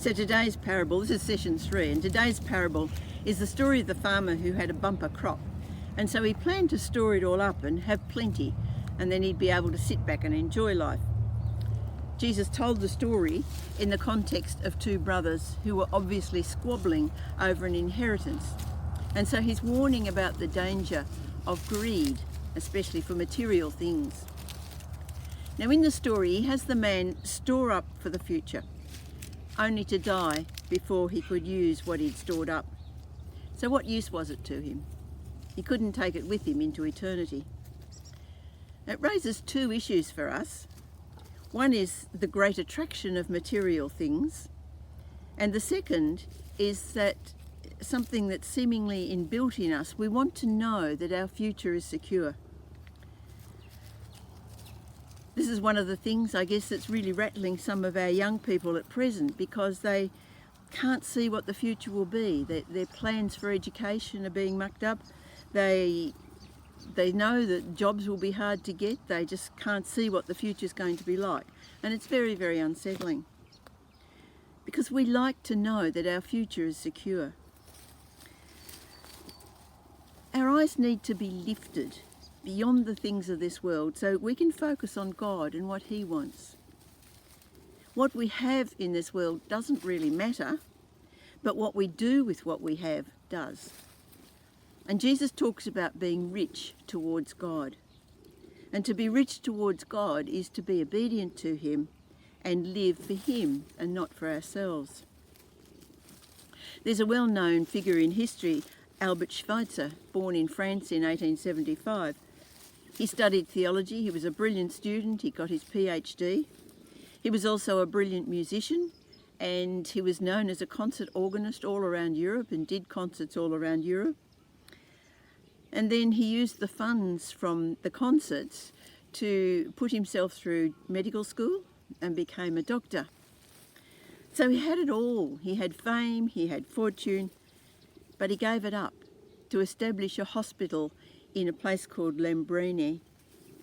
So today's parable, this is session 3, and today's parable is the story of the farmer who had a bumper crop. And so he planned to store it all up and have plenty, and then he'd be able to sit back and enjoy life. Jesus told the story in the context of two brothers who were obviously squabbling over an inheritance. And so he's warning about the danger of greed, especially for material things. Now in the story, he has the man store up for the future, only to die before he could use what he'd stored up. So what use was it to him? He couldn't take it with him into eternity. It raises two issues for us. One is the great attraction of material things, and the second is that something that's seemingly inbuilt in us. We want to know that our future is secure. This is one of the things, I guess, that's really rattling some of our young people at present, because they can't see what the future will be. Their plans for education are being mucked up. They know that jobs will be hard to get. They just can't see what the future is going to be like. And it's very, very unsettling, because we like to know that our future is secure. Our eyes need to be lifted beyond the things of this world so we can focus on God and what He wants. What we have in this world doesn't really matter, but what we do with what we have does. And Jesus talks about being rich towards God. And to be rich towards God is to be obedient to Him and live for Him and not for ourselves. There's a well-known figure in history, Albert Schweitzer, born in France in 1875. He studied theology. He was a brilliant student. He got his PhD. He was also a brilliant musician, and he was known as a concert organist all around Europe and did concerts all around Europe. And then he used the funds from the concerts to put himself through medical school and became a doctor. So he had it all. He had fame, he had fortune, but he gave it up to establish a hospital in a place called Lembrene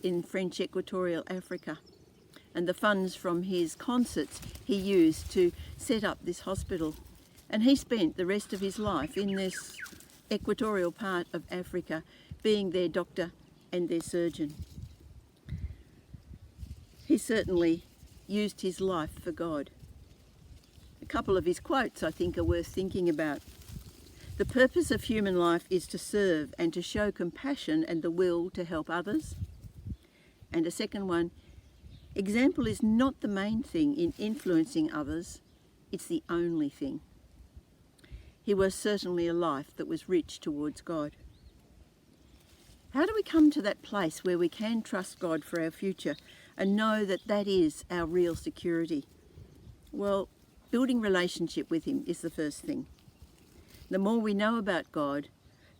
in French Equatorial Africa. And the funds from his concerts he used to set up this hospital. And he spent the rest of his life in this equatorial part of Africa, being their doctor and their surgeon. He certainly used his life for God. A couple of his quotes I think are worth thinking about. The purpose of human life is to serve and to show compassion and the will to help others. And a second one, example is not the main thing in influencing others, it's the only thing. He was certainly a life that was rich towards God. How do we come to that place where we can trust God for our future and know that that is our real security? Well, building relationship with Him is the first thing. The more we know about God,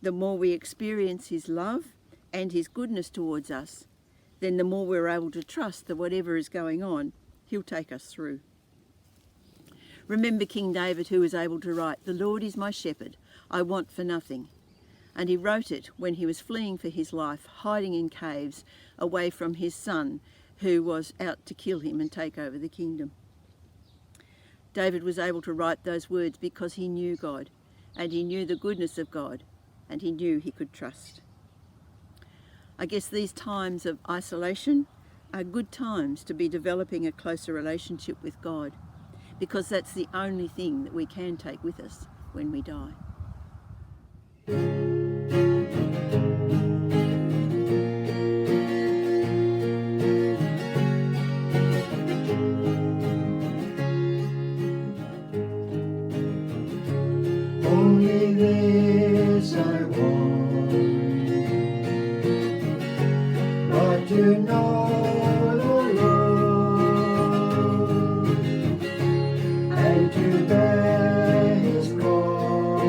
the more we experience His love and His goodness towards us, then the more we're able to trust that whatever is going on, He'll take us through. Remember King David, who was able to write, "The Lord is my shepherd, I want for nothing." And he wrote it when he was fleeing for his life, hiding in caves away from his son, who was out to kill him and take over the kingdom. David was able to write those words because he knew God, and he knew the goodness of God, and he knew he could trust. I guess these times of isolation are good times to be developing a closer relationship with God, because that's the only thing that we can take with us when we die. Only this I want, but to know the Lord and to bear His cross,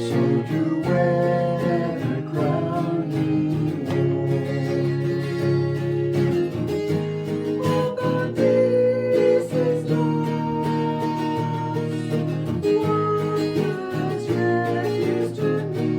so to wear the crown He wore. Oh, but this is lost. What was refused to me?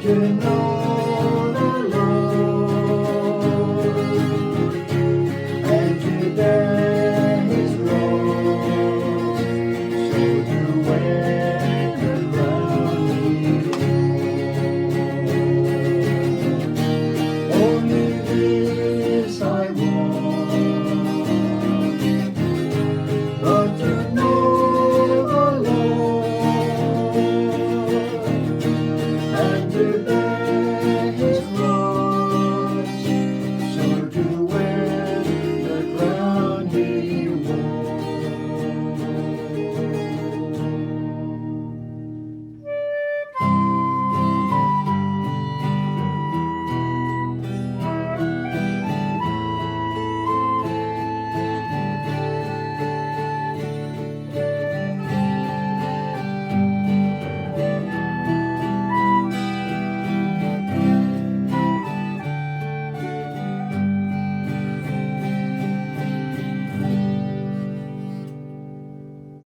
original